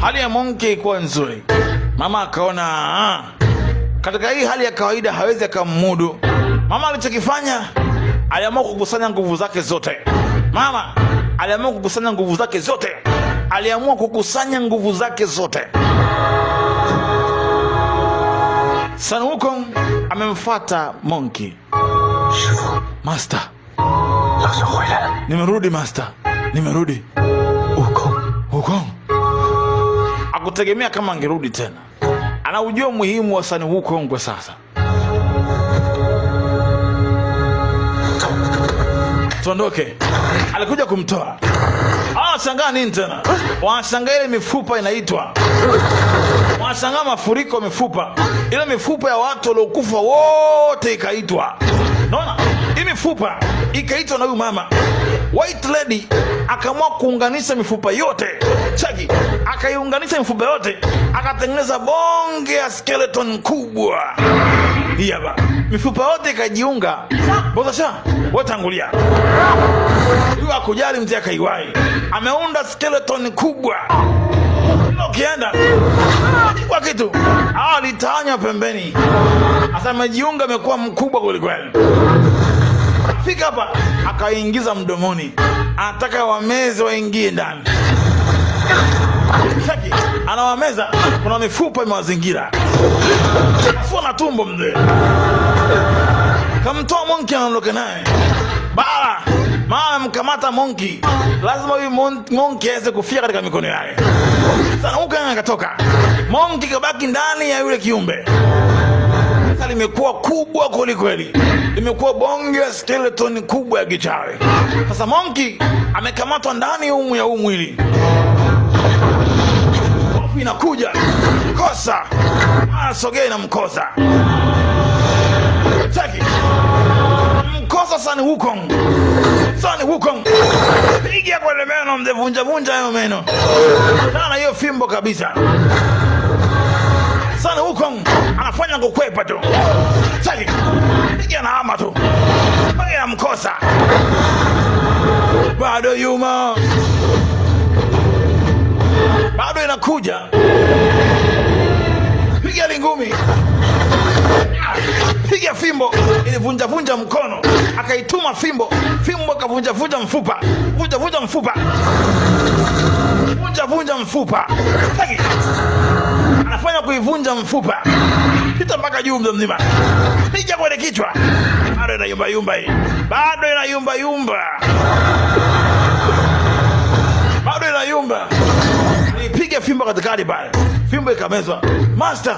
Hali ya Monkey ikuwa nzuri. Mama akaona katika hii hali ya kawaida hawezi akamudu. Mama alichokifanya, aliamua kukusanya nguvu zake zote. Aliamua kukusanya nguvu zake zote. Sun Wukong amemfuata Monkey. Master, nimerudi master, nimerudi. Wukong akutegemea kama angerudi tena. Anaujua muhimu wa Sun Wukong kwa sasa. Tuondoke. Alikuja kumtoa. Wanashangaa nini tena? Wanashangaa ile mifupa inaitwa. Wanashangaa mafuriko mifupa. Ile mifupa ya watu waliokufa wote ikaitwa. Unaona? Hii mifupa ikaitwa na huyu mama. White Lady akaamua kuunganisha mifupa yote. Chaki, akaiunganisha mifupa yote, akatengeneza bonge ya skeleton kubwa. Hii hapa. Mifupa yote ikajiunga. Bozasha, watangulia. Huyu akujali mzee akaiwai. Ameunda skeleton kubwa. Ukienda kwa kitu alitanya pembeni. Asa majiunga amekuwa mkubwa kweli. Fika hapa akaingiza mdomoni. Anataka wameze waingie ndani. Shaki, anawameza, kuna mifupa imewazingira. Afua na tumbo mzee. Kamtoa Monkey anaondoka naye. Mama mkamata Monkey. Lazima huyu Monkey aweze kufia katika mikono yake. Sasa Wukong akatoka. Monkey kabaki ndani ya yule kiumbe. Sasa limekuwa kubwa kweli. Limekuwa bonge ya skeleton kubwa ya kichawi. Sasa Monkey amekamatwa ndani ya huu mwili. Hofu inakuja. Kosa. Anasogea na mkosa. Chaki. Mkosa Sun Wukong. Piga kwa meno mzee, vunja hayo meno. Sana hiyo fimbo kabisa. Sun Wukong anafanya kukwepa tu. Chaki. Piga na hama tu. Piga na mkosa. Bado yuma. Bado inakuja. Piga lingumi. Piga fimbo, ilivunja mkono. Akaituma fimbo akavunja mfupa. Vunja mfupa. Taki. Anafanya kuivunja mfupa. Pita mpaka juu mzima. Piga kwenye kichwa. Bado inayumba hii. Bado inayumba. Nipiga fimbo katikati pale. Fimbo ikamezwa. Master.